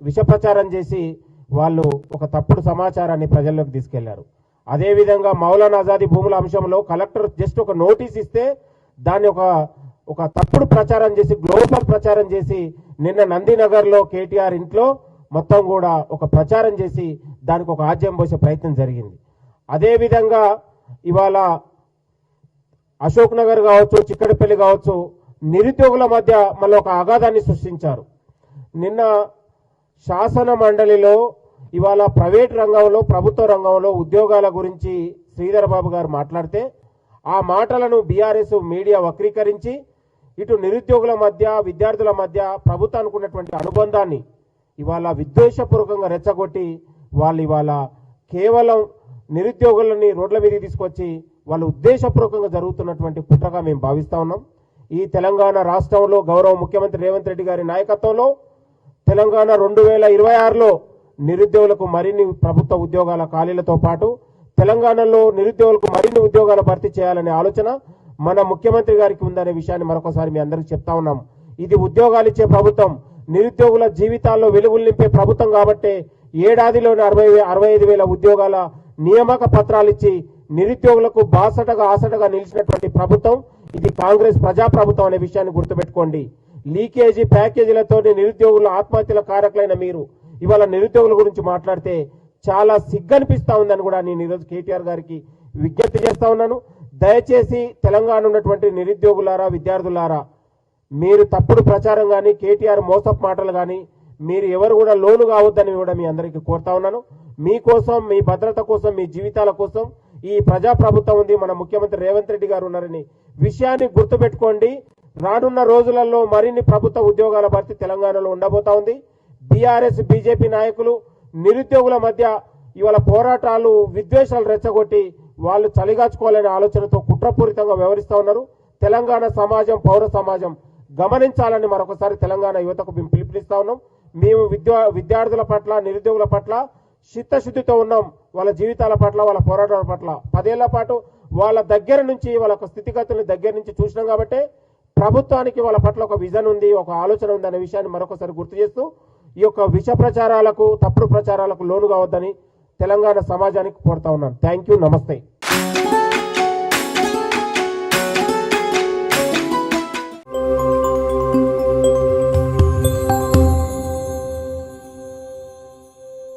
విష ప్రచారం చేసి వాళ్ళు ఒక తప్పుడు సమాచారాన్ని ప్రజల్లోకి తీసుకెళ్లారు. అదేవిధంగా మౌలానా ఆజాదీ భూముల అంశంలో కలెక్టర్ జస్ట్ ఒక నోటీస్ ఇస్తే దాన్ని ఒక తప్పుడు ప్రచారం చేసి గ్లోబల్ ప్రచారం చేసి నిన్న నందినగర్లో కేటీఆర్ ఇంట్లో మొత్తం కూడా ఒక ప్రచారం చేసి దానికి ఒక ఆజ్యం పోసే ప్రయత్నం జరిగింది. అదేవిధంగా ఇవాళ అశోక్ నగర్ కావచ్చు, చిక్కడపల్లి కావచ్చు, నిరుద్యోగుల మధ్య మళ్ళీ ఒక అగాధాన్ని సృష్టించారు. నిన్న శాసన మండలిలో ఇవాళ ప్రైవేట్ రంగంలో ప్రభుత్వ రంగంలో ఉద్యోగాల గురించి శ్రీధర్ బాబు గారు మాట్లాడితే ఆ మాటలను బీఆర్ఎస్ మీడియా వక్రీకరించి ఇటు నిరుద్యోగుల మధ్య విద్యార్థుల మధ్య ప్రభుత్వానికి ఉన్నటువంటి అనుబంధాన్ని ఇవాళ విద్వేషపూర్వకంగా రెచ్చగొట్టి వాళ్ళు ఇవాళ కేవలం నిరుద్యోగులని రోడ్ల మీదకి తీసుకొచ్చి వాళ్ళు ఉద్దేశపూర్వకంగా జరుగుతున్నటువంటి కుట్రగా మేము భావిస్తా ఉన్నాం. ఈ తెలంగాణ రాష్ట్రంలో గౌరవ ముఖ్యమంత్రి రేవంత్ రెడ్డి గారి నాయకత్వంలో తెలంగాణ 2026లో నిరుద్యోగులకు మరిన్ని ప్రభుత్వ ఉద్యోగాల ఖాళీలతో పాటు తెలంగాణలో నిరుద్యోగులకు మరిన్ని ఉద్యోగాలు భర్తీ చేయాలనే ఆలోచన మన ముఖ్యమంత్రి గారికి ఉందనే విషయాన్ని మరొకసారి మీ అందరికీ చెప్తా ఉన్నాం. ఇది ఉద్యోగాలు ఇచ్చే ప్రభుత్వం, నిరుద్యోగుల జీవితాల్లో వెలుగులు నింపే ప్రభుత్వం కాబట్టి ఏడాదిలోనే 65,000 ఉద్యోగాల నియామక పత్రాలు ఇచ్చి నిరుద్యోగులకు బాసటగా ఆసటగా నిలిచినటువంటి ప్రభుత్వం ఇది కాంగ్రెస్ ప్రజాప్రభుత్వం అనే విషయాన్ని గుర్తుపెట్టుకోండి. లీకేజీ ప్యాకేజీలతో నిరుద్యోగుల ఆత్మహత్యల కారకులైన మీరు ఇవాళ నిరుద్యోగుల గురించి మాట్లాడితే చాలా సిగ్గనిపిస్తా ఉందని కూడా నేను ఈరోజు కేటీఆర్ గారికి విజ్ఞప్తి చేస్తా ఉన్నాను. దయచేసి తెలంగాణ ఉన్నటువంటి నిరుద్యోగులారా, విద్యార్థులారా, మీరు తప్పుడు ప్రచారం కానీ కేటీఆర్ మోసపు మాటలు కానీ మీరు ఎవరు కూడా లోను కావద్దని కూడా మీ అందరికీ కోరుతా ఉన్నాను. మీకోసం, మీ భద్రత కోసం, మీ జీవితాల కోసం ఈ ప్రజాప్రభుత్వం ఉంది, మన ముఖ్యమంత్రి రేవంత్ రెడ్డి గారు ఉన్నారని విషయాన్ని గుర్తుపెట్టుకోండి. రానున్న రోజులలో మరిన్ని ప్రభుత్వ ఉద్యోగాల భర్తీ తెలంగాణలో ఉండబోతా ఉంది. బీఆర్ఎస్ బీజేపీ నాయకులు నిరుద్యోగుల మధ్య ఇవాళ పోరాటాలు విద్వేషాలు రెచ్చగొట్టి వాళ్ళు చలిగాచుకోవాలనే ఆలోచనతో కుట్రపూరితంగా వ్యవహరిస్తూ ఉన్నారు. తెలంగాణ సమాజం, పౌర సమాజం గమనించాలని మరొకసారి తెలంగాణ యువతకు మేము పిలుపునిస్తా ఉన్నాం. మేము విద్యార్థుల పట్ల, నిరుద్యోగుల పట్ల చిత్తశుద్ధితో ఉన్నాం. వాళ్ళ జీవితాల పట్ల, వాళ్ళ పోరాటాల పట్ల 10 ఏళ్ల పాటు వాళ్ళ దగ్గర నుంచి వాళ్ళ స్థితిగతులను దగ్గర నుంచి చూసినాం కాబట్టి ప్రభుత్వానికి వాళ్ళ పట్ల ఒక విజన్ ఉంది, ఒక ఆలోచన ఉంది అనే విషయాన్ని మరొకసారి గుర్తు చేస్తూ ఈ యొక్క విష ప్రచారాలకు, తప్పుడు ప్రచారాలకు లోను కావద్దని తెలంగాణ సమాజానికి కోరుతా ఉన్నాను. థ్యాంక్ యూ, నమస్తే.